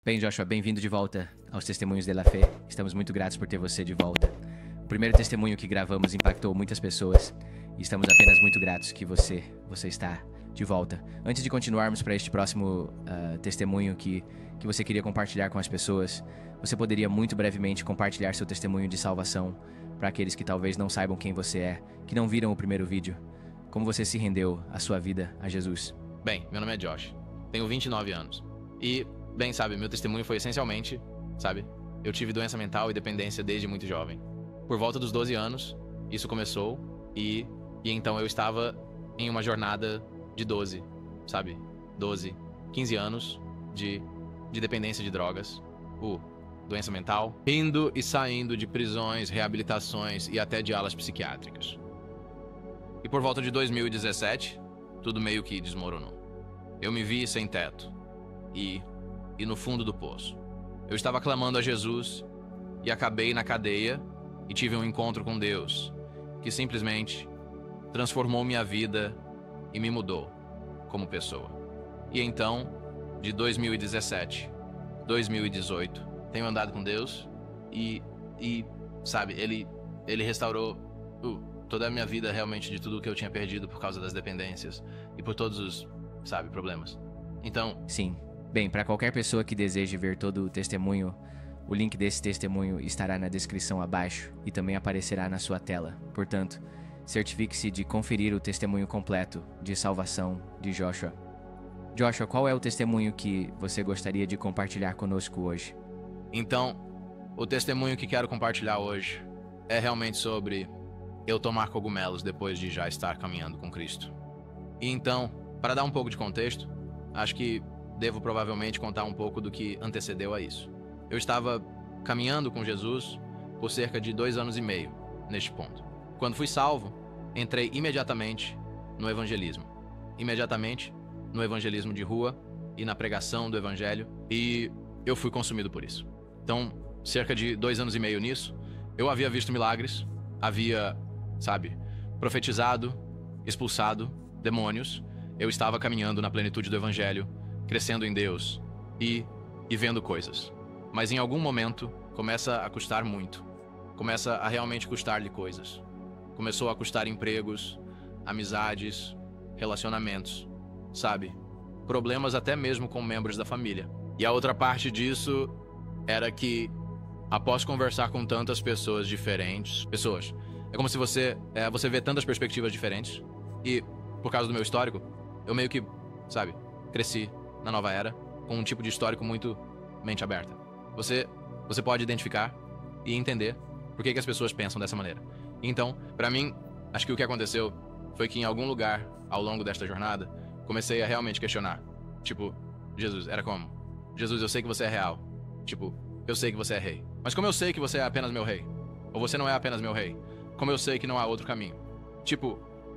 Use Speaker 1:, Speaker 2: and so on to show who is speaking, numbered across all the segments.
Speaker 1: Bem, Joshua, bem-vindo de volta aos Testemunhos de la Fé. Estamos muito gratos por ter você de volta. O primeiro testemunho que gravamos impactou muitas pessoas e estamos apenas muito gratos que você está de volta. Antes de continuarmos para este próximo testemunho que você queria compartilhar com as pessoas, você poderia muito brevemente compartilhar seu testemunho de salvação para aqueles que talvez não saibam quem você é, que não viram o primeiro vídeo. Como você se rendeu a sua vida a Jesus?
Speaker 2: Bem, meu nome é Josh, tenho 29 anos e, bem, sabe, meu testemunho foi essencialmente, eu tive doença mental e dependência desde muito jovem. Por volta dos 12 anos, isso começou e então eu estava em uma jornada de 12, 15 anos de dependência de drogas, doença mental, indo e saindo de prisões, reabilitações e até de alas psiquiátricas. E por volta de 2017, tudo meio que desmoronou. Eu me vi sem teto e no fundo do poço. Eu estava clamando a Jesus e acabei na cadeia e tive um encontro com Deus, que simplesmente transformou minha vida e me mudou como pessoa. E então, de 2017, 2018, tenho andado com Deus e Ele restaurou toda a minha vida realmente de tudo que eu tinha perdido por causa das dependências e por todos os, problemas. Então...
Speaker 1: Sim. Bem, para qualquer pessoa que deseje ver todo o testemunho, o link desse testemunho estará na descrição abaixo e também aparecerá na sua tela. Portanto, certifique-se de conferir o testemunho completo de salvação de Joshua. Joshua, qual é o testemunho que você gostaria de compartilhar conosco hoje?
Speaker 2: Então, o testemunho que quero compartilhar hoje é realmente sobre eu tomar cogumelos depois de já estar caminhando com Cristo. E então, para dar um pouco de contexto, acho que devo provavelmente contar um pouco do que antecedeu a isso. Eu estava caminhando com Jesus por cerca de 2 anos e meio neste ponto. Quando fui salvo, entrei imediatamente no evangelismo. Imediatamente no evangelismo de rua e na pregação do evangelho, e eu fui consumido por isso. Então, cerca de 2 anos e meio nisso, eu havia visto milagres, havia, profetizado, expulsado demônios, eu estava caminhando na plenitude do evangelho, crescendo em Deus e vendo coisas. Mas em algum momento começa a custar muito. Começa a realmente custar-lhe coisas. Começou a custar empregos, amizades, relacionamentos, problemas até mesmo com membros da família. E a outra parte disso era que, após conversar com tantas pessoas diferentes, é como se você vê tantas perspectivas diferentes. E, por causa do meu histórico, eu meio que, cresci na nova era, com um tipo de histórico muito mente aberta. Você pode identificar e entender por que as pessoas pensam dessa maneira. Então, pra mim, acho que o que aconteceu foi que em algum lugar, ao longo desta jornada, comecei a realmente questionar. Jesus, era como? Jesus, eu sei que você é real. Eu sei que você é rei. Mas como eu sei que você é apenas meu rei? Ou você não é apenas meu rei? Como eu sei que não há outro caminho?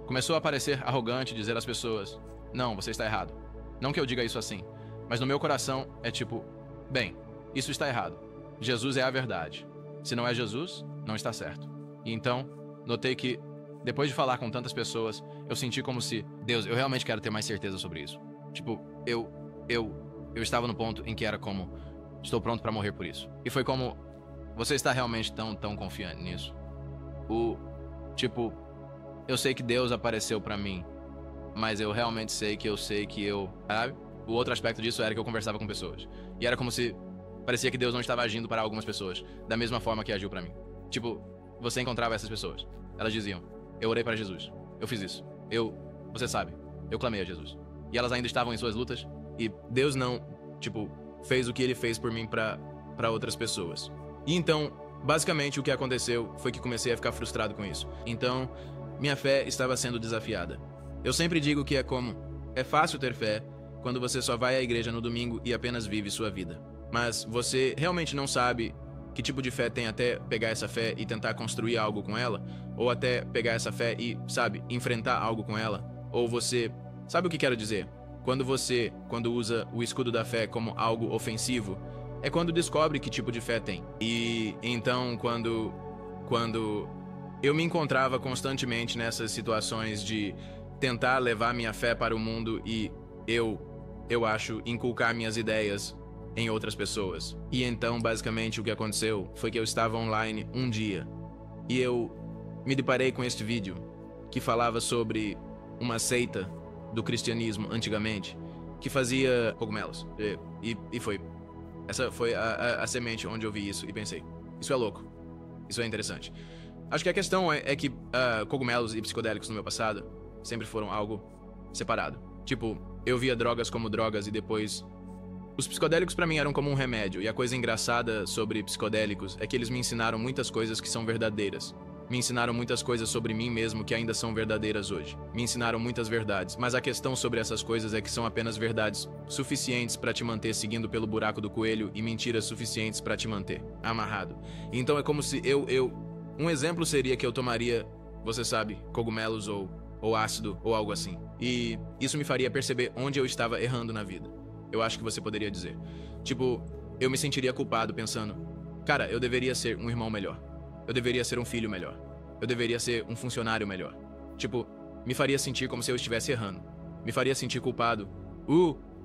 Speaker 2: Começou a parecer arrogante dizer às pessoas, não, você está errado. Não que eu diga isso assim, mas no meu coração é bem, isso está errado. Jesus é a verdade. Se não é Jesus, não está certo. E então, notei que, depois de falar com tantas pessoas, eu senti como se, Deus, eu realmente quero ter mais certeza sobre isso. Eu estava no ponto em que era como, estou pronto para morrer por isso. E foi como, você está realmente tão confiante nisso? Eu sei que Deus apareceu para mim, mas eu realmente sei que eu... O outro aspecto disso era que eu conversava com pessoas. E era como se parecia que Deus não estava agindo para algumas pessoas da mesma forma que agiu para mim. Você encontrava essas pessoas. Elas diziam, eu orei para Jesus. Eu fiz isso. Eu clamei a Jesus. E elas ainda estavam em suas lutas. E Deus não, fez o que Ele fez por mim para outras pessoas. E então, basicamente, o que aconteceu foi que comecei a ficar frustrado com isso. Então, minha fé estava sendo desafiada. Eu sempre digo que é fácil ter fé quando você só vai à igreja no domingo e apenas vive sua vida. Mas você realmente não sabe que tipo de fé tem até pegar essa fé e tentar construir algo com ela, ou até pegar essa fé e, enfrentar algo com ela, ou você... Sabe o que quero dizer? Quando usa o escudo da fé como algo ofensivo, é quando descobre que tipo de fé tem. E então, quando eu me encontrava constantemente nessas situações de tentar levar minha fé para o mundo e eu acho, inculcar minhas ideias em outras pessoas. E então, basicamente, o que aconteceu foi que eu estava online um dia e eu me deparei com este vídeo que falava sobre uma seita do cristianismo antigamente que fazia cogumelos. E foi. Essa foi a semente onde eu vi isso e pensei, isso é louco, isso é interessante. Acho que a questão é que cogumelos e psicodélicos no meu passado sempre foram algo separado. Tipo, eu via drogas como drogas e depois... Os psicodélicos pra mim eram como um remédio, e a coisa engraçada sobre psicodélicos é que eles me ensinaram muitas coisas que são verdadeiras. Me ensinaram muitas coisas sobre mim mesmo que ainda são verdadeiras hoje. Me ensinaram muitas verdades, mas a questão sobre essas coisas é que são apenas verdades suficientes pra te manter seguindo pelo buraco do coelho e mentiras suficientes pra te manter amarrado. Então é como se um exemplo seria que eu tomaria, você sabe, cogumelos ou ácido ou algo assim. E isso me faria perceber onde eu estava errando na vida. Eu acho que você poderia dizer. Tipo, eu me sentiria culpado pensando, cara, eu deveria ser um irmão melhor. Eu deveria ser um filho melhor. Eu deveria ser um funcionário melhor. Tipo, me faria sentir como se eu estivesse errando. Me faria sentir culpado.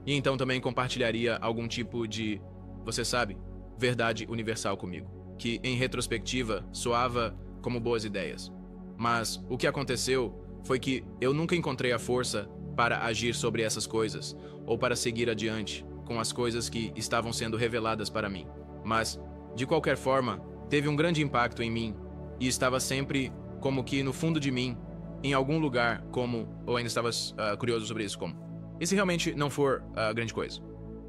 Speaker 2: E então também compartilharia algum tipo de, você sabe, verdade universal comigo. Que, em retrospectiva, soava como boas ideias. Mas o que aconteceu foi que eu nunca encontrei a força para agir sobre essas coisas, ou para seguir adiante com as coisas que estavam sendo reveladas para mim. Mas, de qualquer forma, teve um grande impacto em mim, e estava sempre como que no fundo de mim, em algum lugar, como, ou ainda estava curioso sobre isso, como, e se realmente não for grande coisa?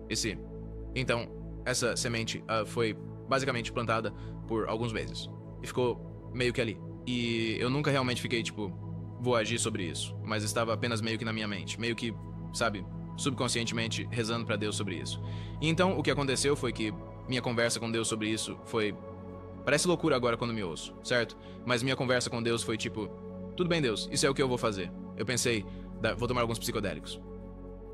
Speaker 2: E se? Então, essa semente foi basicamente plantada por alguns meses, e ficou meio que ali. E eu nunca realmente fiquei, tipo, vou agir sobre isso, mas estava apenas meio que na minha mente, meio que, sabe, subconscientemente rezando pra Deus sobre isso. E então o que aconteceu foi que minha conversa com Deus sobre isso foi... Parece loucura agora quando me ouço, certo? Mas minha conversa com Deus foi tipo, tudo bem, Deus, isso é o que eu vou fazer. Eu pensei, vou tomar alguns psicodélicos.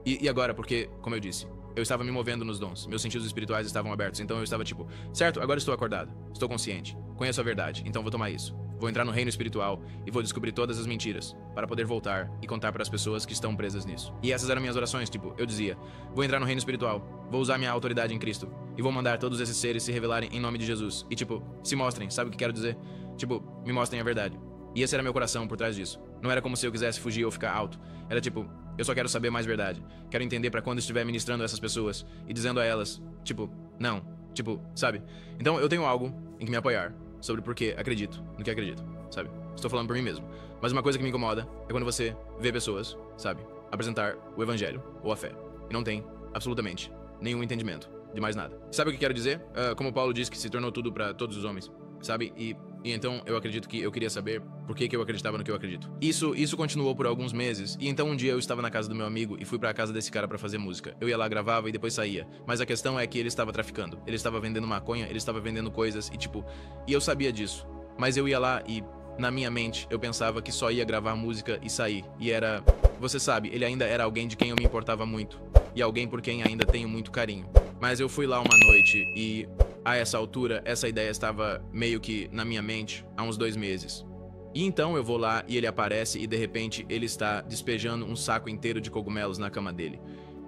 Speaker 2: E agora, porque, como eu disse, eu estava me movendo nos dons, meus sentidos espirituais estavam abertos, então eu estava tipo, certo, agora estou acordado, estou consciente, conheço a verdade, então vou tomar isso. Vou entrar no reino espiritual e vou descobrir todas as mentiras, para poder voltar e contar para as pessoas que estão presas nisso. E essas eram minhas orações, tipo, eu dizia, vou entrar no reino espiritual, vou usar minha autoridade em Cristo, e vou mandar todos esses seres se revelarem em nome de Jesus. E tipo, se mostrem, sabe o que quero dizer? Tipo, me mostrem a verdade. E esse era meu coração por trás disso. Não era como se eu quisesse fugir ou ficar alto. Era tipo, eu só quero saber mais verdade. Quero entender pra quando estiver ministrando a essas pessoas e dizendo a elas, tipo, não, tipo, sabe? Então eu tenho algo em que me apoiar sobre por que acredito no que acredito, sabe? Estou falando por mim mesmo. Mas uma coisa que me incomoda é quando você vê pessoas, sabe, apresentar o evangelho ou a fé e não tem absolutamente nenhum entendimento de mais nada. Sabe o que quero dizer? Como Paulo diz que se tornou tudo pra todos os homens, sabe? E então eu acredito que eu queria saber por que eu acreditava no que eu acredito. Isso continuou por alguns meses, e então um dia eu estava na casa do meu amigo e fui pra casa desse cara pra fazer música. Eu ia lá, gravava e depois saía. Mas a questão é que ele estava traficando. Ele estava vendendo maconha, ele estava vendendo coisas e tipo... E eu sabia disso. Mas eu ia lá e, na minha mente, eu pensava que só ia gravar música e sair. E era... Você sabe, ele ainda era alguém de quem eu me importava muito. E alguém por quem ainda tenho muito carinho. Mas eu fui lá uma noite e... A essa altura, essa ideia estava meio que na minha mente há uns 2 meses. E então eu vou lá e ele aparece e de repente ele está despejando um saco inteiro de cogumelos na cama dele.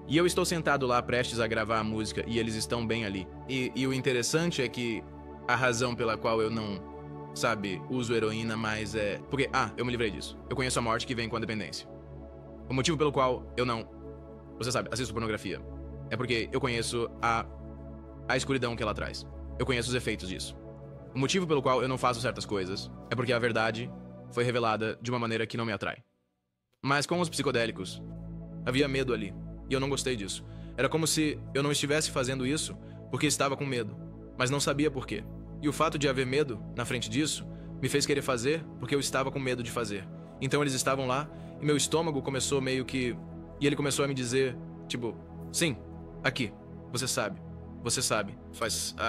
Speaker 2: E eu estou sentado lá prestes a gravar a música e eles estão bem ali. E o interessante é que a razão pela qual eu não, sabe, uso heroína mais é... Porque, eu me livrei disso. Eu conheço a morte que vem com a dependência. O motivo pelo qual eu não, você sabe, assisto pornografia é porque eu conheço a escuridão que ela traz. Eu conheço os efeitos disso. O motivo pelo qual eu não faço certas coisas é porque a verdade foi revelada de uma maneira que não me atrai. Mas com os psicodélicos, havia medo ali, e eu não gostei disso. Era como se eu não estivesse fazendo isso porque estava com medo, mas não sabia por quê. E o fato de haver medo na frente disso me fez querer fazer porque eu estava com medo de fazer. Então eles estavam lá e meu estômago começou meio que... E ele começou a me dizer, tipo, sim, aqui, você sabe,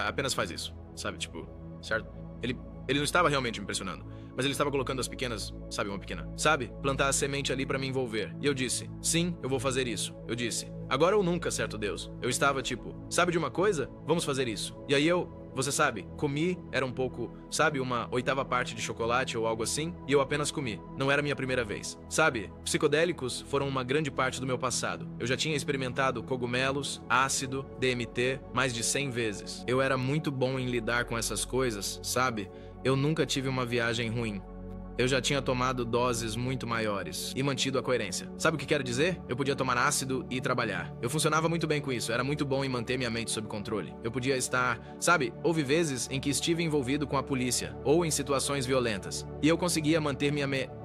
Speaker 2: apenas faz isso, sabe, tipo, certo? Ele não estava realmente me impressionando, mas ele estava colocando as pequenas, sabe, uma pequena, sabe, plantar a semente ali pra me envolver. E eu disse, sim, eu vou fazer isso. Eu disse, agora ou nunca, certo Deus? Eu estava tipo, sabe de uma coisa? Vamos fazer isso. E aí eu você sabe, comi, era um pouco, sabe, uma oitava parte de chocolate ou algo assim, e eu apenas comi. Não era minha primeira vez. Sabe, psicodélicos foram uma grande parte do meu passado. Eu já tinha experimentado cogumelos, ácido, DMT, mais de 100 vezes. Eu era muito bom em lidar com essas coisas, sabe? Eu nunca tive uma viagem ruim. Eu já tinha tomado doses muito maiores e mantido a coerência. Sabe o que quero dizer? Eu podia tomar ácido e trabalhar. Eu funcionava muito bem com isso, era muito bom em manter minha mente sob controle. Eu podia estar... Sabe, houve vezes em que estive envolvido com a polícia ou em situações violentas. E eu conseguia manter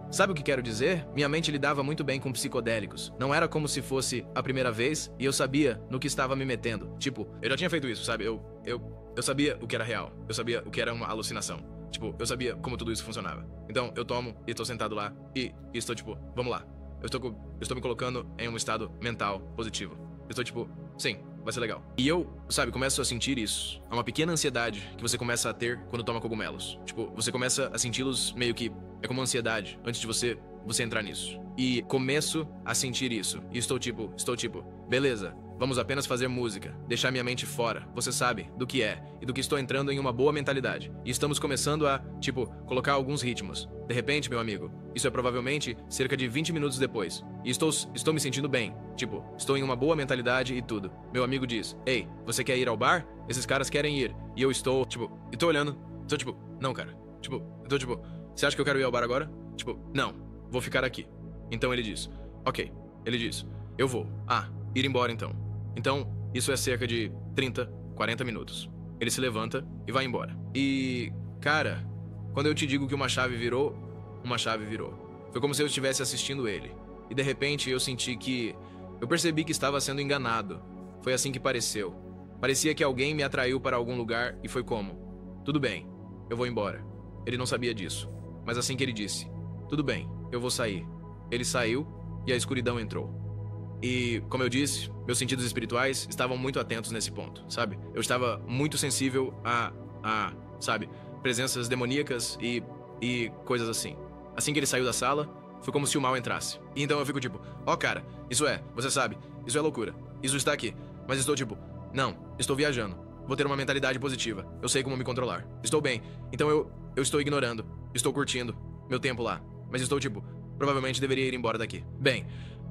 Speaker 2: Sabe o que quero dizer? Minha mente lidava muito bem com psicodélicos. Não era como se fosse a primeira vez e eu sabia no que estava me metendo. Tipo, eu já tinha feito isso, sabe? Eu sabia o que era real. Eu sabia o que era uma alucinação. Tipo, eu sabia como tudo isso funcionava. Então, eu tomo e estou sentado lá e estou tipo, vamos lá. Eu estou me colocando em um estado mental positivo. Eu estou tipo, sim, vai ser legal. E eu, sabe, começo a sentir isso. É uma pequena ansiedade que você começa a ter quando toma cogumelos. Tipo, você começa a senti-los meio que... É como uma ansiedade antes de você entrar nisso. E começo a sentir isso. E estou tipo, beleza. Vamos apenas fazer música, deixar minha mente fora, você sabe, do que é, e do que estou entrando em uma boa mentalidade. E estamos começando a, tipo, colocar alguns ritmos. De repente, meu amigo, isso é provavelmente cerca de 20 minutos depois. E estou me sentindo bem. Tipo, estou em uma boa mentalidade e tudo. Meu amigo diz, ei, você quer ir ao bar? Esses caras querem ir. E eu estou, tipo, e tô olhando. Estou tipo, não, cara. Tipo, eu tô tipo, você acha que eu quero ir ao bar agora? Tipo, não, vou ficar aqui. Então ele diz, ok. Ele diz, eu vou. Ir embora então. Então, isso é cerca de 30, 40 minutos. Ele se levanta e vai embora. E, cara, quando eu te digo que uma chave virou, uma chave virou. Foi como se eu estivesse assistindo ele. E de repente eu senti que... Eu percebi que estava sendo enganado. Foi assim que pareceu. Parecia que alguém me atraiu para algum lugar e foi como... Tudo bem, eu vou embora. Ele não sabia disso. Mas assim que ele disse... Tudo bem, eu vou sair. Ele saiu e a escuridão entrou. E, como eu disse, meus sentidos espirituais estavam muito atentos nesse ponto, sabe? Eu estava muito sensível sabe, presenças demoníacas e coisas assim. Assim que ele saiu da sala, foi como se o mal entrasse. E então eu fico tipo, cara, isso é, você sabe, isso é loucura. Isso está aqui. Mas estou tipo, não, estou viajando. Vou ter uma mentalidade positiva. Eu sei como me controlar. Estou bem. Então eu estou ignorando. Estou curtindo meu tempo lá. Mas estou tipo, provavelmente deveria ir embora daqui. Bem,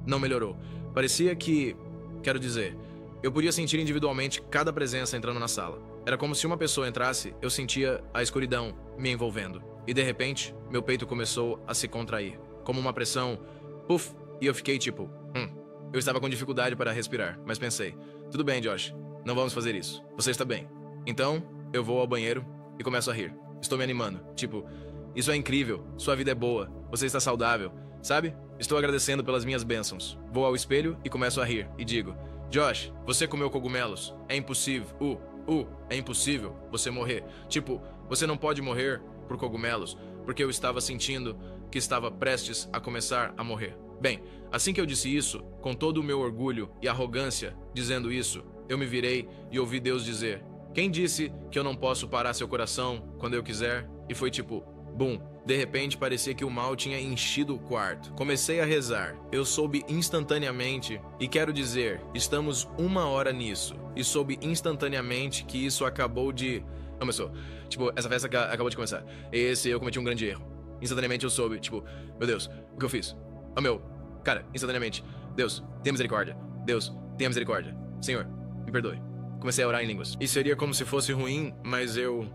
Speaker 2: não melhorou. Parecia que... Quero dizer, eu podia sentir individualmente cada presença entrando na sala. Era como se uma pessoa entrasse, eu sentia a escuridão me envolvendo. E de repente, meu peito começou a se contrair. Como uma pressão... Puf! E eu fiquei tipo... Eu estava com dificuldade para respirar, mas pensei... Tudo bem, Josh. Não vamos fazer isso. Você está bem. Então, eu vou ao banheiro e começo a rir. Estou me animando. Tipo... Isso é incrível. Sua vida é boa. Você está saudável. Sabe? Estou agradecendo pelas minhas bênçãos. Vou ao espelho e começo a rir. E digo, Josh, você comeu cogumelos. É impossível. É impossível você morrer. Tipo, você não pode morrer por cogumelos, porque eu estava sentindo que estava prestes a começar a morrer. Bem, assim que eu disse isso, com todo o meu orgulho e arrogância, dizendo isso, eu me virei e ouvi Deus dizer, quem disse que eu não posso parar seu coração quando eu quiser? E foi tipo, bum. De repente, parecia que o mal tinha enchido o quarto. Comecei a rezar. Eu soube instantaneamente, e quero dizer, estamos 1 hora nisso, e soube instantaneamente que isso acabou de... Começou. Tipo, essa festa acabou de começar. Eu cometi um grande erro. Instantaneamente eu soube, tipo, meu Deus, o que eu fiz? Cara, instantaneamente. Deus, tenha misericórdia. Deus, tenha misericórdia. Senhor, me perdoe. Comecei a orar em línguas. E seria como se fosse ruim, mas eu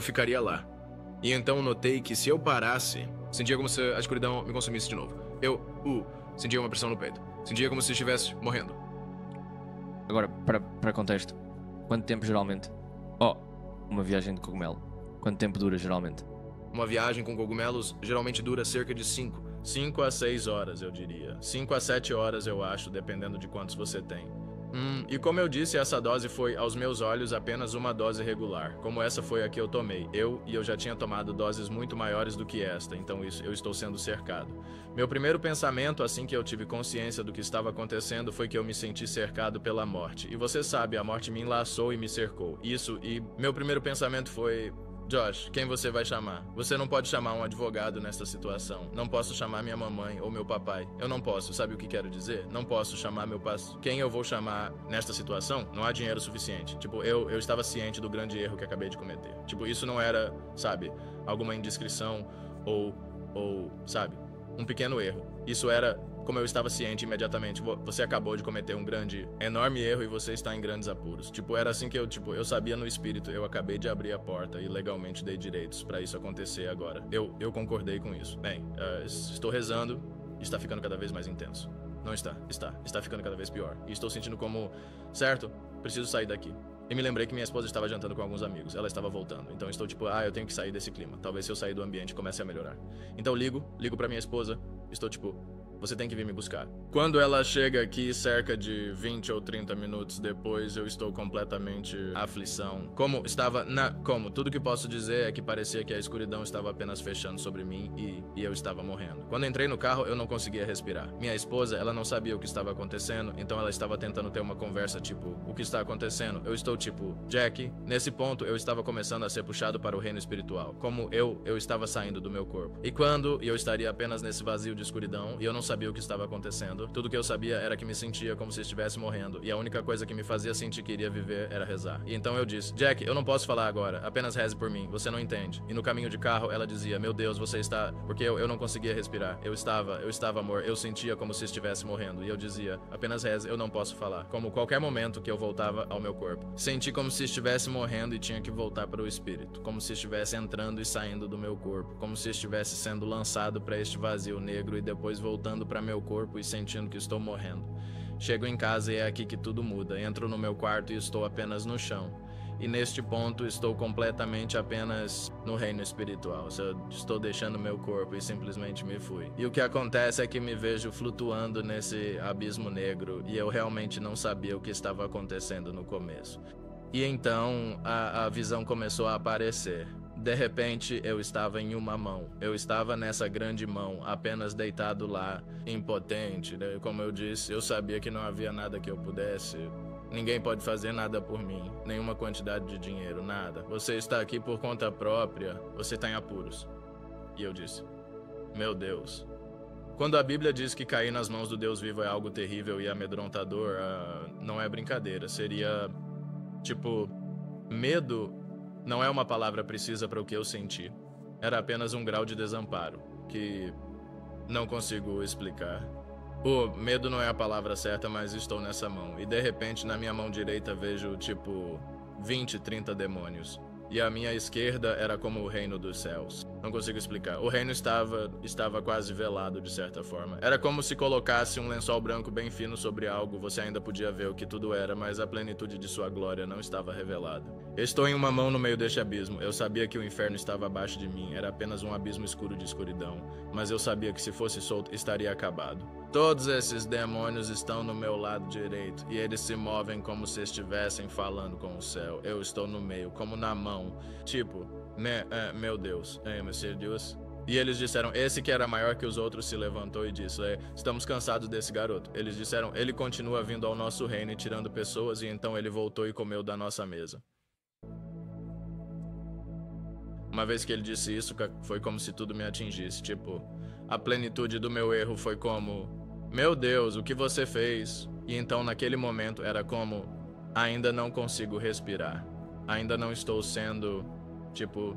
Speaker 2: ficaria lá. E então notei que se eu parasse, sentia como se a escuridão me consumisse de novo. Sentia uma pressão no peito. Sentia como se estivesse morrendo.
Speaker 1: Agora, para contexto, quanto tempo geralmente? Uma viagem de cogumelo. Quanto tempo dura geralmente?
Speaker 2: Uma viagem com cogumelos geralmente dura cerca de 5 a 6 horas, eu diria. 5 a 7 horas, eu acho, dependendo de quantos você tem. E como eu disse, essa dose foi, aos meus olhos, apenas uma dose regular. Como essa foi a que eu tomei. Eu já tinha tomado doses muito maiores do que esta, então eu estou sendo cercado. Meu primeiro pensamento, assim que eu tive consciência do que estava acontecendo, foi que eu me senti cercado pela morte. E você sabe, a morte me enlaçou e me cercou. E meu primeiro pensamento foi... Josh, quem você vai chamar? Você não pode chamar um advogado nesta situação. Não posso chamar minha mamãe ou meu papai. Eu não posso, sabe o que quero dizer? Não posso chamar meu pastor. Quem eu vou chamar nesta situação? Não há dinheiro suficiente. Tipo, eu estava ciente do grande erro que acabei de cometer. Tipo, isso não era, sabe, alguma indiscrição ou, sabe, um pequeno erro. Isso era... Como eu estava ciente imediatamente, você acabou de cometer um grande, enorme erro e você está em grandes apuros. Tipo, era assim que eu sabia no espírito, eu acabei de abrir a porta e legalmente dei direitos pra isso acontecer agora. Eu concordei com isso. Bem, estou rezando e está ficando cada vez mais intenso. Não está, está ficando cada vez pior. E estou sentindo como, certo, preciso sair daqui. E me lembrei que minha esposa estava jantando com alguns amigos, ela estava voltando. Então estou tipo, eu tenho que sair desse clima. Talvez se eu sair do ambiente comece a melhorar. Então ligo pra minha esposa, estou tipo... Você tem que vir me buscar. Quando ela chega aqui, cerca de 20 ou 30 minutos depois, eu estou completamente aflição. Como? Tudo que posso dizer é que parecia que a escuridão estava apenas fechando sobre mim e eu estava morrendo. Quando entrei no carro, eu não conseguia respirar. Minha esposa, ela não sabia o que estava acontecendo, então ela estava tentando ter uma conversa tipo, o que está acontecendo? Eu estou tipo, Jack, nesse ponto eu estava começando a ser puxado para o reino espiritual. Como eu estava saindo do meu corpo. E quando eu estaria apenas nesse vazio de escuridão, e eu não sabia o que estava acontecendo. Tudo que eu sabia era que me sentia como se estivesse morrendo. E a única coisa que me fazia sentir que iria viver era rezar. E então eu disse, Jack, eu não posso falar agora. Apenas reze por mim. Você não entende. E no caminho de carro, ela dizia, meu Deus, você está... Porque eu não conseguia respirar. Eu estava, amor. Eu sentia como se estivesse morrendo. E eu dizia, apenas reze, eu não posso falar. Como qualquer momento que eu voltava ao meu corpo. Senti como se estivesse morrendo e tinha que voltar para o espírito. Como se estivesse entrando e saindo do meu corpo. Como se estivesse sendo lançado para este vazio negro e depois voltando para meu corpo e sentindo que estou morrendo. Chego em casa e é aqui que tudo muda. Entro no meu quarto e estou apenas no chão. E neste ponto estou completamente apenas no reino espiritual. Eu estou deixando meu corpo e simplesmente me fui. E o que acontece é que me vejo flutuando nesse abismo negro e eu realmente não sabia o que estava acontecendo no começo. E então a visão começou a aparecer. De repente, eu estava em uma mão. Eu estava nessa grande mão, apenas deitado lá, impotente. Como eu disse, eu sabia que não havia nada que eu pudesse. Ninguém pode fazer nada por mim. Nenhuma quantidade de dinheiro, nada. Você está aqui por conta própria. Você está em apuros. E eu disse, meu Deus. Quando a Bíblia diz que cair nas mãos do Deus vivo é algo terrível e amedrontador, não é brincadeira. Seria, tipo, medo... Não é uma palavra precisa para o que eu senti. Era apenas um grau de desamparo, que não consigo explicar. O medo não é a palavra certa, mas estou nessa mão. E de repente, na minha mão direita, vejo, tipo, 20, 30 demônios. E a minha esquerda era como o reino dos céus. Não consigo explicar. O reino estava quase velado, de certa forma. Era como se colocasse um lençol branco bem fino sobre algo. Você ainda podia ver o que tudo era, mas a plenitude de sua glória não estava revelada. Estou em uma mão no meio deste abismo. Eu sabia que o inferno estava abaixo de mim. Era apenas um abismo escuro de escuridão. Mas eu sabia que se fosse solto, estaria acabado. Todos esses demônios estão no meu lado direito. E eles se movem como se estivessem falando com o céu. Eu estou no meio, como na mão. Tipo, né? Meu Deus. Monsieur Deus. E eles disseram, esse que era maior que os outros se levantou e disse, estamos cansados desse garoto. Eles disseram, ele continua vindo ao nosso reino e tirando pessoas, e então ele voltou e comeu da nossa mesa. Uma vez que ele disse isso, foi como se tudo me atingisse. Tipo, a plenitude do meu erro foi como, meu Deus, o que você fez? E então naquele momento era como, ainda não consigo respirar. Ainda não estou sendo, tipo,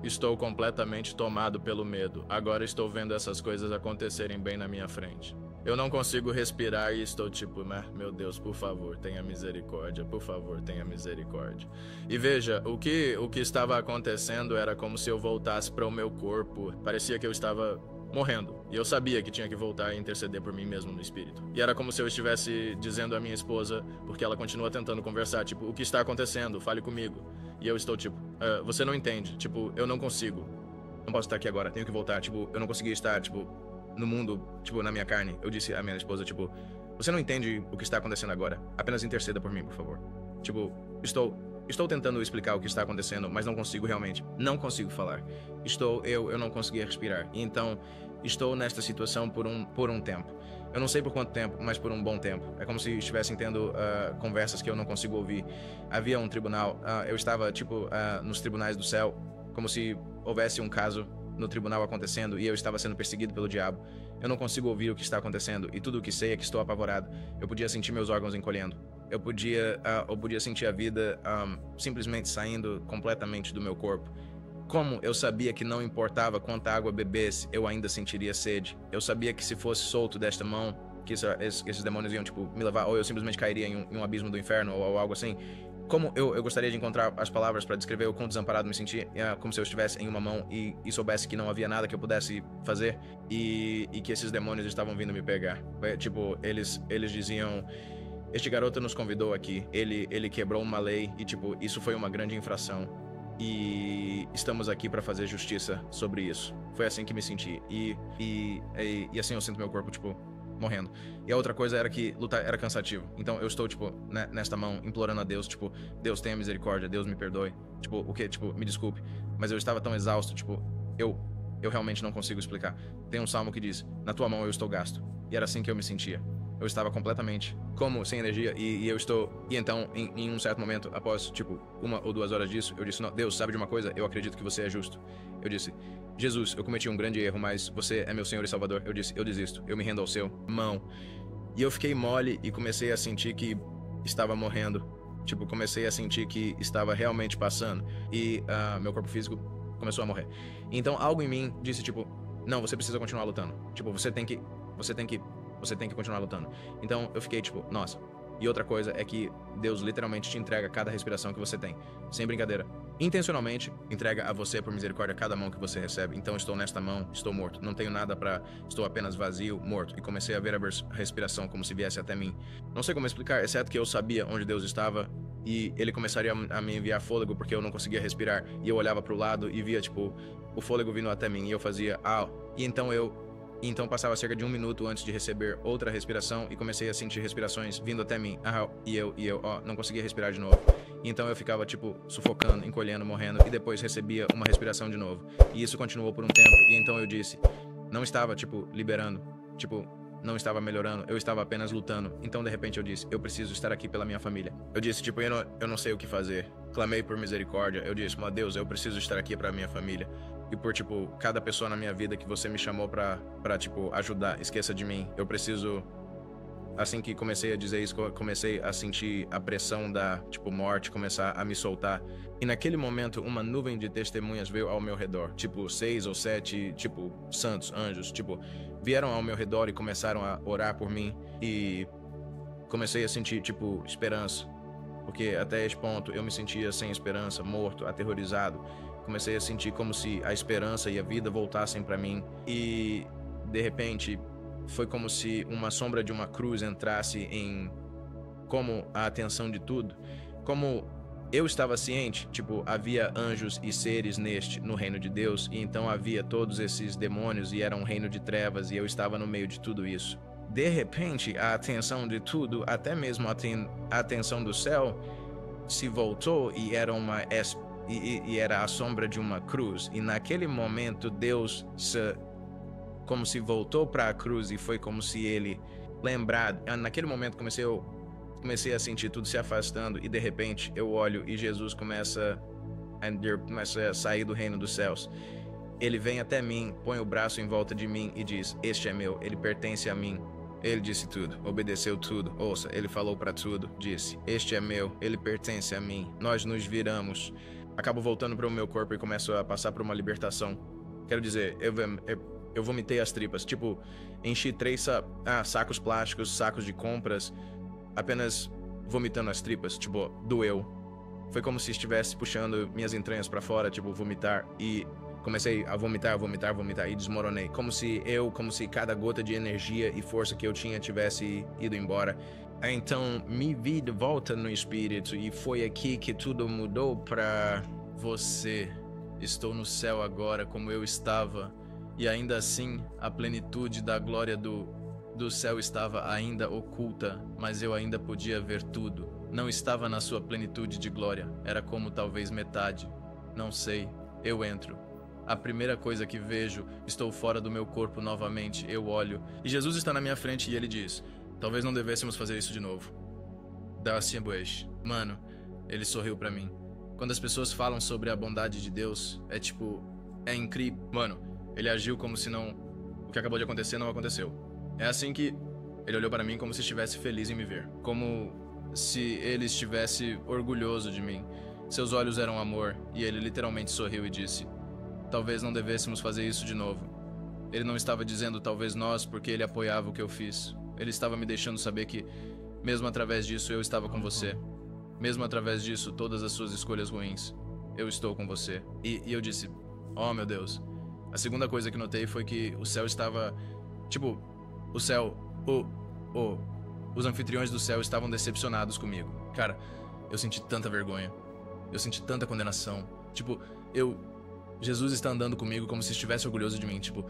Speaker 2: estou completamente tomado pelo medo. Agora estou vendo essas coisas acontecerem bem na minha frente. Eu não consigo respirar e estou tipo, meu Deus, por favor, tenha misericórdia, por favor, tenha misericórdia. E veja, o que estava acontecendo era como se eu voltasse para o meu corpo. Parecia que eu estava morrendo. E eu sabia que tinha que voltar e interceder por mim mesmo no espírito. E era como se eu estivesse dizendo à minha esposa, porque ela continua tentando conversar, tipo, o que está acontecendo? Fale comigo. E eu estou tipo, você não entende, tipo, eu não consigo. Não posso estar aqui agora, tenho que voltar, tipo, eu não conseguia estar, tipo, no mundo, tipo, na minha carne. Eu disse à minha esposa, tipo, você não entende o que está acontecendo agora, apenas interceda por mim, por favor. Tipo, estou tentando explicar o que está acontecendo, mas não consigo realmente. Não consigo falar. Eu não conseguia respirar. E então, estou nesta situação por um tempo. Eu não sei por quanto tempo, mas por um bom tempo. É como se estivessem tendo conversas que eu não consigo ouvir. Havia um tribunal, eu estava, nos tribunais do céu, como se houvesse um caso no tribunal acontecendo e eu estava sendo perseguido pelo diabo. Eu não consigo ouvir o que está acontecendo e tudo o que sei é que estou apavorado. Eu podia sentir meus órgãos encolhendo. Eu podia sentir a vida simplesmente saindo completamente do meu corpo. Como eu sabia que não importava quanta água bebesse, eu ainda sentiria sede. Eu sabia que se fosse solto desta mão, que esses demônios iam, me levar, ou eu simplesmente cairia em um abismo do inferno, ou algo assim. Como eu gostaria de encontrar as palavras para descrever o quão desamparado me sentia, como se eu estivesse em uma mão e soubesse que não havia nada que eu pudesse fazer e que esses demônios estavam vindo me pegar. Eles diziam: este garoto nos convidou aqui, ele quebrou uma lei e, isso foi uma grande infração. E estamos aqui para fazer justiça sobre isso. Foi assim que me senti. E assim eu sinto meu corpo, morrendo. E a outra coisa era que lutar era cansativo. Então eu estou, nesta mão, implorando a Deus, Deus tenha misericórdia, Deus me perdoe. Me desculpe. Mas eu estava tão exausto, eu realmente não consigo explicar. Tem um salmo que diz: na tua mão eu estou gasto. E era assim que eu me sentia. Eu estava completamente sem energia e então, em um certo momento, após 1 ou 2 horas disso, eu disse: não, Deus, sabe de uma coisa? Eu acredito que você é justo. Eu disse: Jesus, eu cometi um grande erro, mas você é meu Senhor e Salvador. Eu disse: eu desisto, eu me rendo ao seu mão. E eu fiquei mole e comecei a sentir que estava morrendo. Comecei a sentir que estava realmente passando e meu corpo físico começou a morrer. Então algo em mim disse não, você precisa continuar lutando. Você tem que continuar lutando. Então eu fiquei nossa. E outra coisa é que Deus literalmente te entrega cada respiração que você tem. Sem brincadeira. Intencionalmente entrega a você por misericórdia cada mão que você recebe. Então estou nesta mão, estou morto. Não tenho nada estou apenas vazio, morto. E comecei a ver a respiração como se viesse até mim. Não sei como explicar, exceto que eu sabia onde Deus estava e Ele começaria a me enviar fôlego porque eu não conseguia respirar. E eu olhava para o lado e via o fôlego vindo até mim. E eu fazia E então passava cerca de 1 minuto antes de receber outra respiração e comecei a sentir respirações vindo até mim. E eu não conseguia respirar de novo. E então eu ficava sufocando, encolhendo, morrendo e depois recebia uma respiração de novo. E isso continuou por um tempo. E então eu disse: não estava liberando, não estava melhorando, eu estava apenas lutando. Então de repente eu disse: eu preciso estar aqui pela minha família. Eu disse eu não sei o que fazer. Clamei por misericórdia. Eu disse: meu Deus, eu preciso estar aqui para minha família. E por, cada pessoa na minha vida que você me chamou pra ajudar, esqueça de mim. Eu preciso... Assim que comecei a dizer isso, comecei a sentir a pressão da, morte começar a me soltar. E naquele momento, uma nuvem de testemunhas veio ao meu redor. 6 ou 7, santos, anjos, vieram ao meu redor e começaram a orar por mim. E comecei a sentir, esperança. Porque até esse ponto eu me sentia sem esperança, morto, aterrorizado. Comecei a sentir como se a esperança e a vida voltassem para mim. E, de repente, foi como se uma sombra de uma cruz entrasse como a atenção de tudo. Como eu estava ciente, havia anjos e seres no reino de Deus. E então havia todos esses demônios e era um reino de trevas e eu estava no meio de tudo isso. De repente, a atenção de tudo, até mesmo a atenção do céu, se voltou e era era a sombra de uma cruz. E naquele momento Deus como se voltou para a cruz e foi como se ele lembrado. Naquele momento comecei a sentir tudo se afastando e de repente eu olho e Jesus começa a sair do reino dos céus. Ele vem até mim, põe o braço em volta de mim e diz: este é meu, ele pertence a mim. Ele disse tudo, obedeceu tudo. Ouça, ele falou para tudo, disse: este é meu, ele pertence a mim. Nós nos viramos. Acabo voltando para o meu corpo e começo a passar por uma libertação. Quero dizer, eu vomitei as tripas. Enchi 3 sacos plásticos, sacos de compras, apenas vomitando as tripas. Doeu. Foi como se estivesse puxando minhas entranhas para fora, vomitar. E comecei a vomitar e desmoronei. Como se cada gota de energia e força que eu tinha tivesse ido embora. Então me vi de volta no espírito e foi aqui que tudo mudou para você. Estou no céu agora como eu estava e ainda assim a plenitude da glória do céu estava ainda oculta, mas eu ainda podia ver tudo. Não estava na sua plenitude de glória, era como talvez metade. Não sei, eu entro. a primeira coisa que vejo, estou fora do meu corpo novamente, eu olho, e Jesus está na minha frente e ele diz, talvez não devêssemos fazer isso de novo. Dá-se bush. Mano, ele sorriu pra mim. Quando as pessoas falam sobre a bondade de Deus, é tipo, é incrível. Mano, ele agiu como se não... o que acabou de acontecer não aconteceu. É assim que ele olhou para mim como se estivesse feliz em me ver. Como se ele estivesse orgulhoso de mim. Seus olhos eram amor, e ele literalmente sorriu e disse, talvez não devêssemos fazer isso de novo. Ele não estava dizendo talvez nós porque ele apoiava o que eu fiz. Ele estava me deixando saber que, mesmo através disso, eu estava com você. Mesmo através disso, todas as suas escolhas ruins, eu estou com você. E eu disse, oh meu Deus. A segunda coisa que notei foi que o céu estava... tipo, o céu... os anfitriões do céu estavam decepcionados comigo. Cara, eu senti tanta vergonha. Eu senti tanta condenação. Tipo, Jesus está andando comigo como se estivesse orgulhoso de mim. Tipo,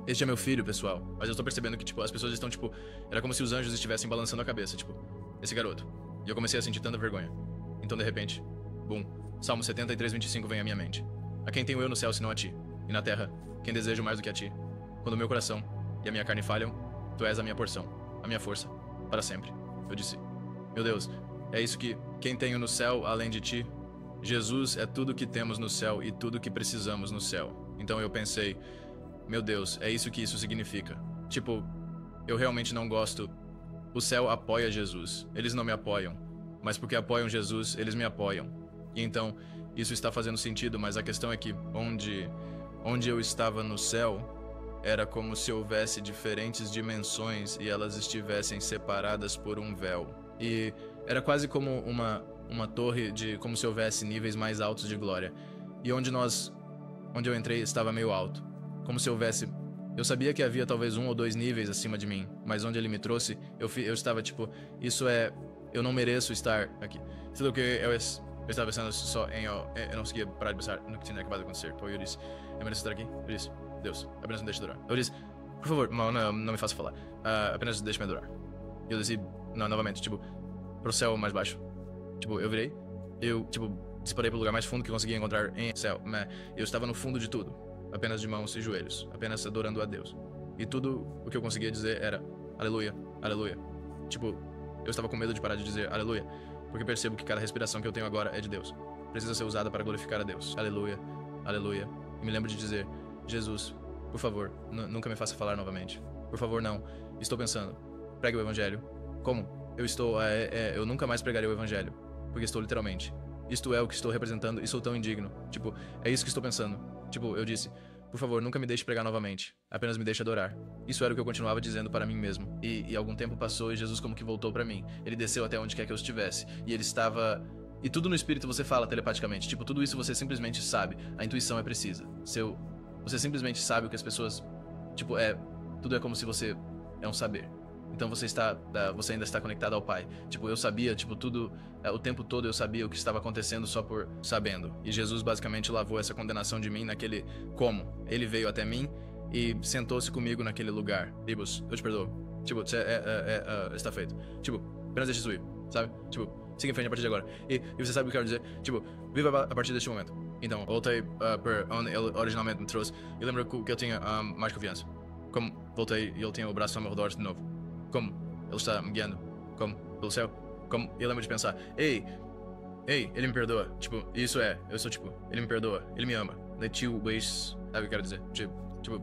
Speaker 2: este é meu filho, pessoal. Mas eu tô percebendo que, tipo, as pessoas estão, tipo... era como se os anjos estivessem balançando a cabeça, tipo... esse garoto. E eu comecei a sentir tanta vergonha. Então, de repente, bum, Salmo 73:25 vem à minha mente. A quem tenho eu no céu, senão a ti? E na terra, quem desejo mais do que a ti? Quando o meu coração e a minha carne falham, tu és a minha porção, a minha força, para sempre. Eu disse, meu Deus, é isso que quem tenho no céu, além de ti? Jesus é tudo que temos no céu e tudo que precisamos no céu. Então eu pensei, meu Deus, é isso que isso significa. Tipo, eu realmente não gosto... O céu apoia Jesus. Eles não me apoiam. Mas porque apoiam Jesus, eles me apoiam. E então, isso está fazendo sentido, mas a questão é que onde eu estava no céu, era como se houvesse diferentes dimensões e elas estivessem separadas por um véu. E era quase como uma torre de... como se houvesse níveis mais altos de glória. E onde eu entrei estava meio alto. Como se houvesse... eu sabia que havia talvez 1 ou 2 níveis acima de mim, mas onde ele me trouxe, eu estava tipo, isso é... eu não mereço estar aqui. Tudo que eu estava pensando só em... eu não conseguia parar de pensar no que tinha acabado de acontecer. Então eu disse, eu mereço estar aqui? Eu disse, Deus, apenas me deixe adorar. Eu disse, por favor, não me faça falar. Apenas deixe-me adorar. E eu disse, não, novamente, tipo, pro céu mais baixo. Tipo, eu virei, tipo, disparei pro lugar mais fundo que eu conseguia encontrar em céu. Mas eu estava no fundo de tudo. Apenas de mãos e joelhos, apenas adorando a Deus. E tudo o que eu conseguia dizer era aleluia, aleluia. Tipo, eu estava com medo de parar de dizer aleluia, porque percebo que cada respiração que eu tenho agora é de Deus. Precisa ser usada para glorificar a Deus. Aleluia, aleluia. E me lembro de dizer, Jesus, por favor, nunca me faça falar novamente. Por favor, não. Estou pensando. Pregue o evangelho. Como? Eu nunca mais pregarei o evangelho, porque estou literalmente. Isto é o que estou representando e sou tão indigno. Tipo, é isso que estou pensando. Tipo, eu disse, por favor, nunca me deixe pregar novamente. Apenas me deixe adorar. Isso era o que eu continuava dizendo para mim mesmo. E algum tempo passou e Jesus como que voltou para mim. Ele desceu até onde quer que eu estivesse. E ele estava... E tudo no espírito você fala telepaticamente. Tipo, tudo isso você simplesmente sabe. A intuição é precisa. Você simplesmente sabe o que as pessoas... Tipo, tudo é como se você... é um saber. Então você ainda está conectado ao Pai. Tipo, eu sabia, tipo, tudo... o tempo todo eu sabia o que estava acontecendo só por sabendo. E Jesus basicamente lavou essa condenação de mim naquele... como? Ele veio até mim e sentou-se comigo naquele lugar. Ibus, eu te perdoo. Tipo, está feito. Tipo, apenas deixa isso ir, sabe? Tipo, siga em frente a partir de agora. E você sabe o que eu quero dizer? Tipo, viva a partir deste momento. Então, voltei por onde ele originalmente me trouxe. E lembro que eu tinha mais confiança. Como voltei e ele tinha o braço ao meu redor de novo. Como ele está me guiando. Como pelo céu. Como eu lembro de pensar, ei, ele me perdoa. Tipo, isso eu sou tipo, ele me perdoa, ele me ama. Let you waste. Sabe o que eu quero dizer? Tipo,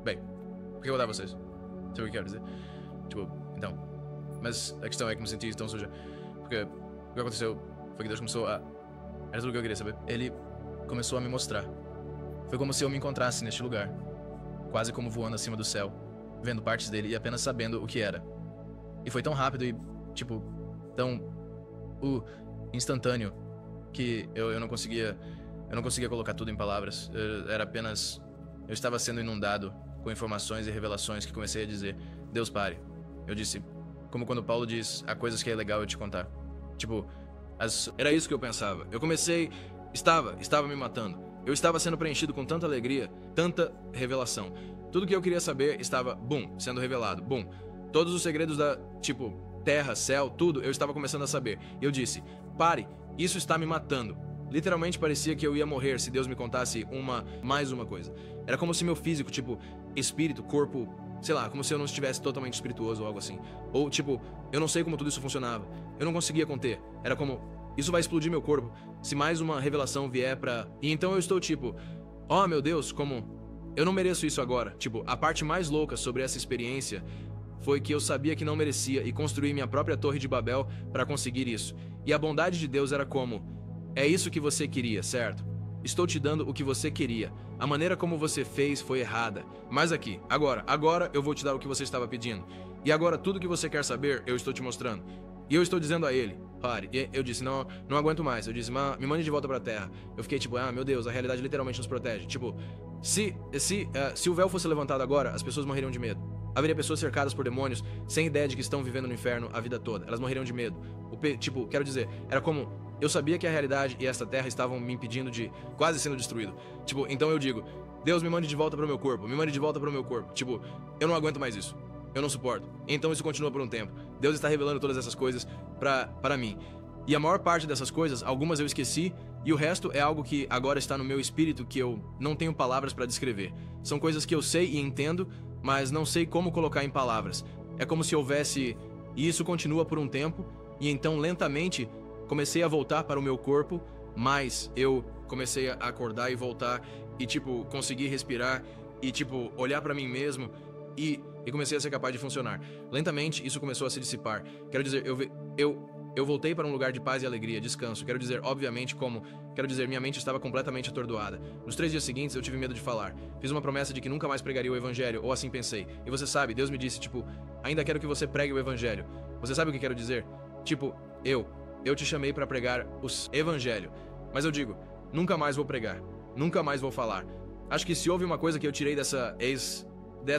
Speaker 2: bem, por que eu vou dar a vocês? Sabe o que eu quero dizer? Tipo, então. Mas a questão é que me senti tão suja. Porque o que aconteceu foi que Deus começou a... Era tudo o que eu queria saber. Ele começou a me mostrar. Foi como se eu me encontrasse neste lugar. Quase como voando acima do céu. Vendo partes dele e apenas sabendo o que era. E foi tão rápido e, tipo, tão instantâneo que eu não conseguia colocar tudo em palavras. Era apenas... eu estava sendo inundado com informações e revelações que comecei a dizer, Deus, pare. Eu disse, como quando Paulo diz, há coisas que é legal eu te contar. Tipo, era isso que eu pensava. Eu comecei... Estava me matando. Eu estava sendo preenchido com tanta alegria, tanta revelação. Tudo que eu queria saber estava, sendo revelado, Todos os segredos da, tipo, terra, céu, tudo, eu estava começando a saber. E eu disse, pare, isso está me matando.
Speaker 3: literalmente parecia que eu ia morrer se Deus me contasse mais uma coisa. Era como se meu físico, tipo, espírito, corpo, sei lá, como se eu não estivesse totalmente espirituoso ou algo assim. Ou, tipo, eu não sei como tudo isso funcionava. Eu não conseguia conter. Era como, isso vai explodir meu corpo se mais uma revelação vier pra... E então eu estou tipo, oh meu Deus, como... Eu não mereço isso agora. Tipo, a parte mais louca sobre essa experiência foi que eu sabia que não merecia e construí minha própria torre de Babel para conseguir isso. E a bondade de Deus era como, é isso que você queria, certo? Estou te dando o que você queria. A maneira como você fez foi errada. Mas aqui, agora eu vou te dar o que você estava pedindo. E agora tudo que você quer saber, eu estou te mostrando. E eu estou dizendo a ele, pare. E eu disse, não aguento mais. Eu disse, me mande de volta pra terra. Eu fiquei tipo, meu Deus, a realidade literalmente nos protege. Tipo, se o véu fosse levantado agora, as pessoas morreriam de medo. Haveria pessoas cercadas por demônios, sem ideia de que estão vivendo no inferno a vida toda. Elas morreriam de medo. Tipo, quero dizer, era como... Eu sabia que a realidade e esta terra estavam me impedindo de quase sendo destruído. Tipo, então eu digo, Deus, me mande de volta pro meu corpo. Me mande de volta pro meu corpo. Tipo, eu não aguento mais isso. Eu não suporto. Então isso continua por um tempo. Deus está revelando todas essas coisas para mim. E a maior parte dessas coisas, algumas eu esqueci, e o resto é algo que agora está no meu espírito que eu não tenho palavras para descrever. São coisas que eu sei e entendo, mas não sei como colocar em palavras. É como se houvesse... E isso continua por um tempo, e então lentamente comecei a voltar para o meu corpo, mas eu comecei a acordar e voltar, e tipo, conseguir respirar, e tipo, olhar para mim mesmo, e comecei a ser capaz de funcionar. Lentamente, isso começou a se dissipar. Quero dizer, eu voltei para um lugar de paz e alegria, descanso. Quero dizer, obviamente, minha mente estava completamente atordoada. Nos 3 dias seguintes, eu tive medo de falar. Fiz uma promessa de que nunca mais pregaria o evangelho, ou assim pensei. E você sabe, Deus me disse, tipo, ainda quero que você pregue o evangelho. Você sabe o que quero dizer? Tipo, eu te chamei para pregar o evangelho. Mas eu digo, nunca mais vou pregar. Nunca mais vou falar. Acho que se houve uma coisa que eu tirei dessa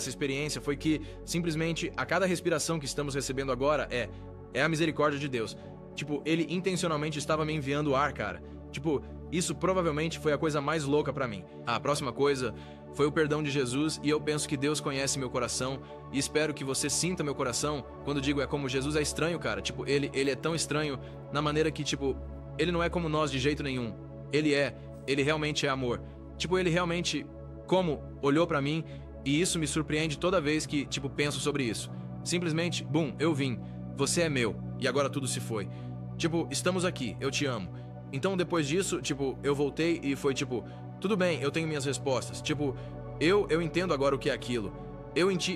Speaker 3: experiência foi que, simplesmente, a cada respiração que estamos recebendo agora é a misericórdia de Deus. Tipo, ele intencionalmente estava me enviando ar, cara. Tipo, isso provavelmente foi a coisa mais louca pra mim. A próxima coisa foi o perdão de Jesus, e eu penso que Deus conhece meu coração, e espero que você sinta meu coração quando digo é como Jesus é estranho, cara. Tipo, ele é tão estranho na maneira que, tipo, ele não é como nós de jeito nenhum. Ele realmente é amor. Tipo, ele realmente, como olhou pra mim, e isso me surpreende toda vez que, tipo, penso sobre isso. Simplesmente, bum, eu vim. Você é meu, e agora tudo se foi. Tipo, estamos aqui, eu te amo. Então, depois disso, tipo, eu voltei e foi tipo, tudo bem, eu tenho minhas respostas. Tipo, eu entendo agora o que é aquilo.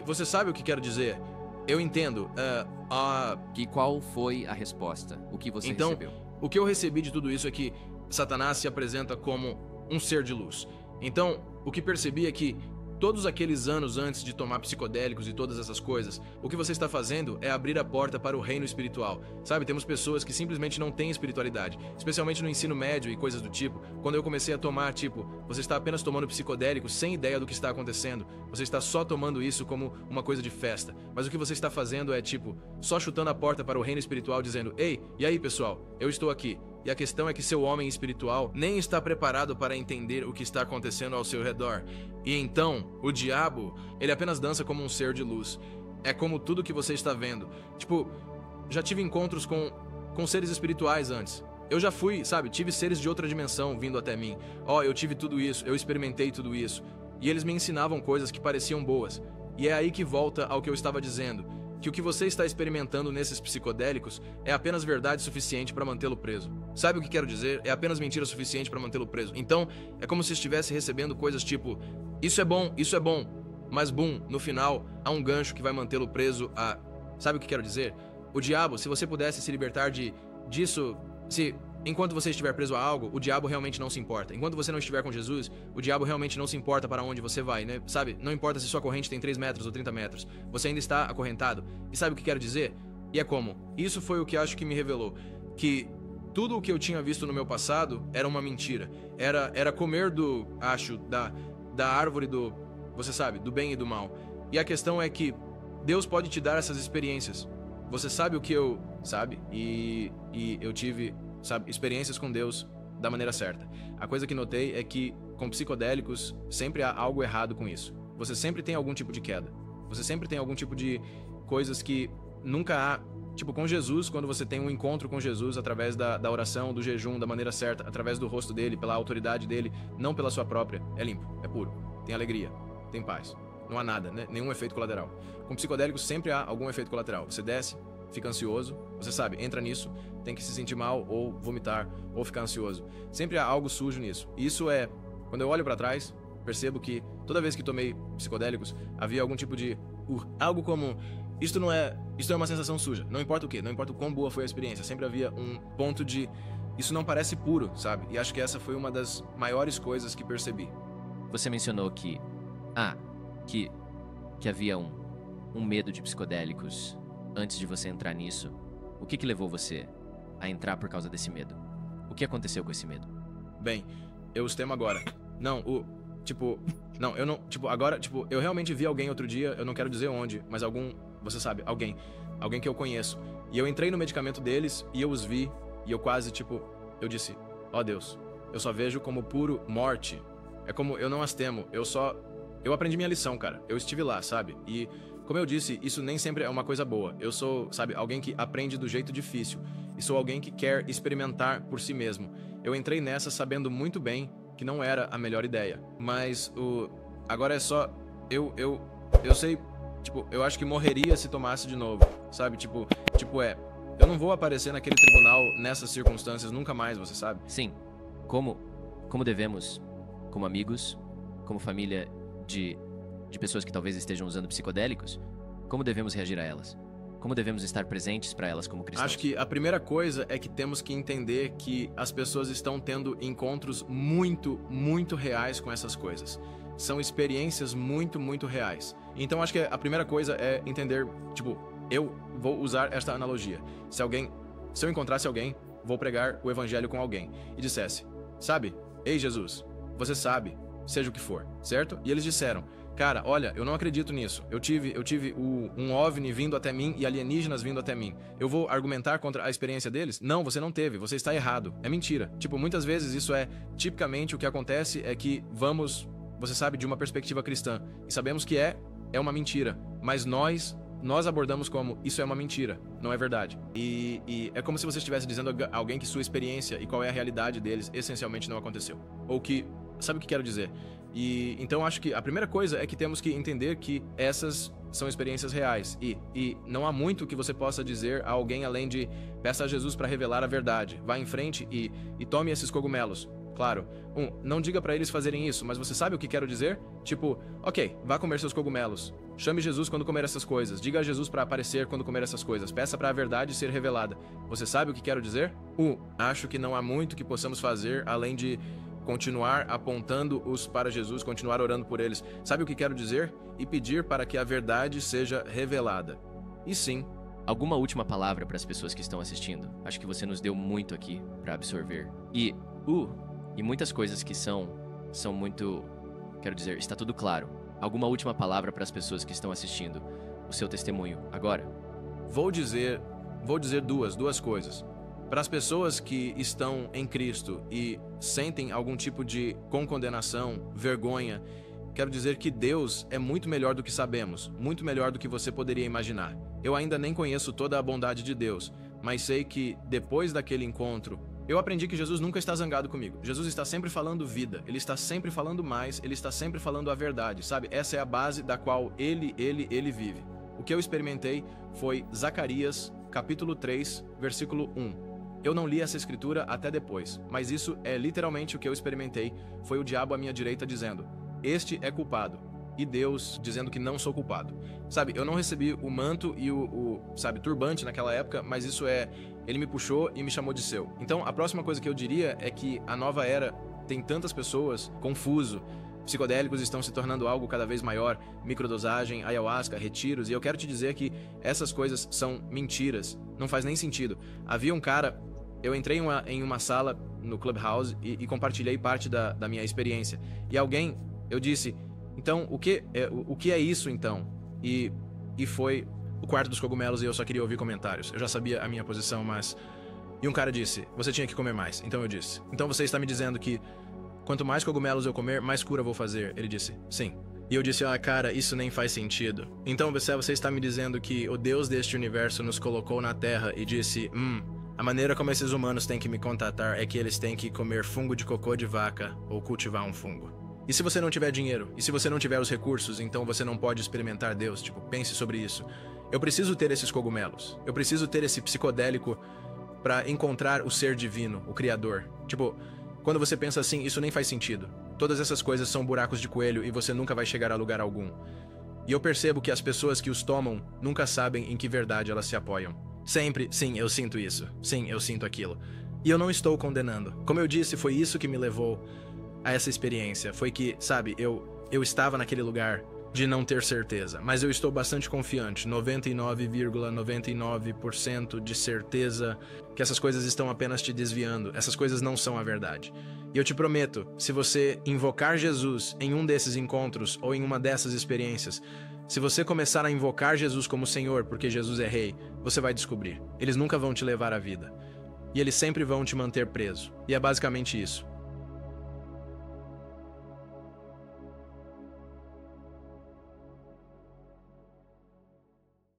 Speaker 3: Você sabe o que quero dizer? Eu entendo.
Speaker 4: E qual foi a resposta? O que você recebeu?
Speaker 3: O que eu recebi de tudo isso é que Satanás se apresenta como um ser de luz. Então, o que percebi é que todos aqueles anos antes de tomar psicodélicos e todas essas coisas, o que você está fazendo é abrir a porta para o reino espiritual. Sabe, temos pessoas que simplesmente não têm espiritualidade, especialmente no ensino médio e coisas do tipo. Quando eu comecei a tomar, tipo, você está apenas tomando psicodélicos sem ideia do que está acontecendo. Você está só tomando isso como uma coisa de festa. Mas o que você está fazendo é, tipo, só chutando a porta para o reino espiritual dizendo, ei, e aí pessoal, eu estou aqui. E a questão é que seu homem espiritual nem está preparado para entender o que está acontecendo ao seu redor. E então, o diabo, ele apenas dança como um ser de luz. É como tudo que você está vendo. Tipo, já tive encontros com seres espirituais antes. Eu já fui, sabe, tive seres de outra dimensão vindo até mim. Eu tive tudo isso, eu experimentei tudo isso. E eles me ensinavam coisas que pareciam boas. E é aí que volta ao que eu estava dizendo. Que o que você está experimentando nesses psicodélicos é apenas verdade suficiente para mantê-lo preso. Sabe o que quero dizer? É apenas mentira suficiente para mantê-lo preso. Então, é como se estivesse recebendo coisas tipo, isso é bom, mas bum, no final, há um gancho que vai mantê-lo preso a... Sabe o que quero dizer? O diabo, se você pudesse se libertar disso, enquanto você estiver preso a algo, o diabo realmente não se importa. Enquanto você não estiver com Jesus, o diabo realmente não se importa para onde você vai, né? Sabe? Não importa se sua corrente tem 3 metros ou 30 metros. Você ainda está acorrentado. E sabe o que quero dizer? E é como? Isso foi o que acho que me revelou. Que tudo o que eu tinha visto no meu passado era uma mentira. Era comer da árvore do... Você sabe, do bem e do mal. E a questão é que Deus pode te dar essas experiências. Você sabe o que eu... Sabe? E eu tive... Sabe, experiências com Deus da maneira certa. A coisa que notei é que, com psicodélicos, sempre há algo errado com isso. Você sempre tem algum tipo de queda. Você sempre tem algum tipo de coisas que nunca há Tipo, com Jesus, quando você tem um encontro com Jesus através da oração, do jejum, da maneira certa, através do rosto dele, pela autoridade dele, não pela sua própria, é limpo, é puro, tem alegria, tem paz. Não há nada, né? Nenhum efeito colateral. Com psicodélicos sempre há algum efeito colateral. Você desce, fica ansioso, você sabe, entra nisso, tem que se sentir mal, ou vomitar, ou ficar ansioso. Sempre há algo sujo nisso. E isso é, quando eu olho pra trás, percebo que toda vez que tomei psicodélicos, havia algum tipo de... algo como... Isto é uma sensação suja. Não importa o quê, não importa o quão boa foi a experiência. Sempre havia um ponto de... Isso não parece puro, sabe? E acho que essa foi uma das maiores coisas que percebi.
Speaker 1: Você mencionou que... que havia um medo de psicodélicos antes de você entrar nisso. O que levou você a entrar por causa desse medo? O que aconteceu com esse medo?
Speaker 3: Bem, eu os temo agora. Não, eu não... agora, eu realmente vi alguém outro dia, eu não quero dizer onde, mas você sabe, alguém que eu conheço. E eu entrei no medicamento deles e eu os vi e eu quase, eu disse, ó Deus, eu só vejo como puro morte. É como, eu não as temo, eu aprendi minha lição, cara. Eu estive lá, sabe? E, como eu disse, isso nem sempre é uma coisa boa. Eu sou, sabe, alguém que aprende do jeito difícil. E sou alguém que quer experimentar por si mesmo. Eu entrei nessa sabendo muito bem que não era a melhor ideia. Mas agora é só... Eu sei... eu acho que morreria se tomasse de novo, sabe? Eu não vou aparecer naquele tribunal nessas circunstâncias nunca mais, você sabe?
Speaker 1: Sim. Como devemos, como amigos, como família de pessoas que talvez estejam usando psicodélicos, como devemos reagir a elas? Como devemos estar presentes para elas como cristãos?
Speaker 3: Acho que a primeira coisa é que temos que entender que as pessoas estão tendo encontros muito, muito reais com essas coisas. São experiências muito, muito reais. Então acho que a primeira coisa é entender, eu vou usar esta analogia. Se eu encontrasse alguém, vou pregar o evangelho com alguém e dissesse, sabe, ei Jesus, você sabe, seja o que for, certo? E eles disseram, cara, olha, eu não acredito nisso. Eu tive um OVNI vindo até mim e alienígenas vindo até mim. Eu vou argumentar contra a experiência deles? Não, você não teve, você está errado. É mentira. Muitas vezes isso é, tipicamente o que acontece é que vamos, você sabe, de uma perspectiva cristã. E sabemos que é uma mentira. Mas nós abordamos como, isso é uma mentira, não é verdade. E é como se você estivesse dizendo a alguém que sua experiência e qual é a realidade deles essencialmente não aconteceu. Ou que, sabe o que quero dizer? E então acho que a primeira coisa é que temos que entender que essas são experiências reais. E não há muito que você possa dizer a alguém além de peça a Jesus para revelar a verdade. Vá em frente e tome esses cogumelos. Claro, não diga para eles fazerem isso, mas você sabe o que quero dizer? Ok, vá comer seus cogumelos. Chame Jesus quando comer essas coisas. Diga a Jesus para aparecer quando comer essas coisas. Peça para a verdade ser revelada. Você sabe o que quero dizer? Acho que não há muito que possamos fazer além de continuar apontando-os para Jesus, continuar orando por eles. Sabe o que quero dizer? E pedir para que a verdade seja revelada. E sim.
Speaker 1: Alguma última palavra para as pessoas que estão assistindo? Acho que você nos deu muito aqui para absorver. E muitas coisas que são muito... Quero dizer, está tudo claro. Alguma última palavra para as pessoas que estão assistindo? O seu testemunho, agora?
Speaker 3: Vou dizer duas coisas. Para as pessoas que estão em Cristo e sentem algum tipo de condenação, vergonha, quero dizer que Deus é muito melhor do que sabemos, muito melhor do que você poderia imaginar. Eu ainda nem conheço toda a bondade de Deus, mas sei que depois daquele encontro, eu aprendi que Jesus nunca está zangado comigo. Jesus está sempre falando vida, ele está sempre falando mais, ele está sempre falando a verdade, sabe? Essa é a base da qual ele vive. O que eu experimentei foi Zacarias, capítulo 3, versículo 1. Eu não li essa escritura até depois, mas isso é literalmente o que eu experimentei. Foi o diabo à minha direita dizendo, este é culpado. E Deus dizendo que não sou culpado. Sabe, eu não recebi o manto e sabe, turbante naquela época, mas isso ele me puxou e me chamou de seu. Então, a próxima coisa que eu diria é que a nova era tem tantas pessoas, confuso, psicodélicos estão se tornando algo cada vez maior, microdosagem, ayahuasca, retiros, e eu quero te dizer que essas coisas são mentiras, não faz nem sentido. Havia um cara, eu entrei em uma sala no Clubhouse e compartilhei parte da minha experiência, e eu disse, então, o que é isso então? E foi o quarto dos cogumelos e eu só queria ouvir comentários, eu já sabia a minha posição, mas... E um cara disse, você tinha que comer mais, então eu disse, então você está me dizendo que quanto mais cogumelos eu comer, mais cura vou fazer. Ele disse, sim. E eu disse, cara, isso nem faz sentido. Então você está me dizendo que o Deus deste universo nos colocou na Terra e disse, a maneira como esses humanos têm que me contatar é que eles têm que comer fungo de cocô de vaca ou cultivar um fungo. E se você não tiver dinheiro? E se você não tiver os recursos, então você não pode experimentar Deus? Tipo, pense sobre isso. Eu preciso ter esses cogumelos. Eu preciso ter esse psicodélico para encontrar o ser divino, o Criador. Tipo, quando você pensa assim, isso nem faz sentido. Todas essas coisas são buracos de coelho e você nunca vai chegar a lugar algum. E eu percebo que as pessoas que os tomam nunca sabem em que verdade elas se apoiam. Sempre, sim, eu sinto isso. Sim, eu sinto aquilo. E eu não estou condenando. Como eu disse, foi isso que me levou a essa experiência. Foi que, sabe, eu estava naquele lugar de não ter certeza. Mas eu estou bastante confiante, 99,99% de certeza que essas coisas estão apenas te desviando. Essas coisas não são a verdade. E eu te prometo, se você invocar Jesus em um desses encontros ou em uma dessas experiências, se você começar a invocar Jesus como Senhor, porque Jesus é Rei, você vai descobrir. Eles nunca vão te levar à vida. E eles sempre vão te manter preso. E é basicamente isso.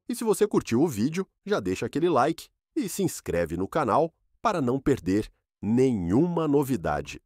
Speaker 5: E se você curtiu o vídeo, já deixa aquele like e se inscreve no canal para não perder nenhuma novidade.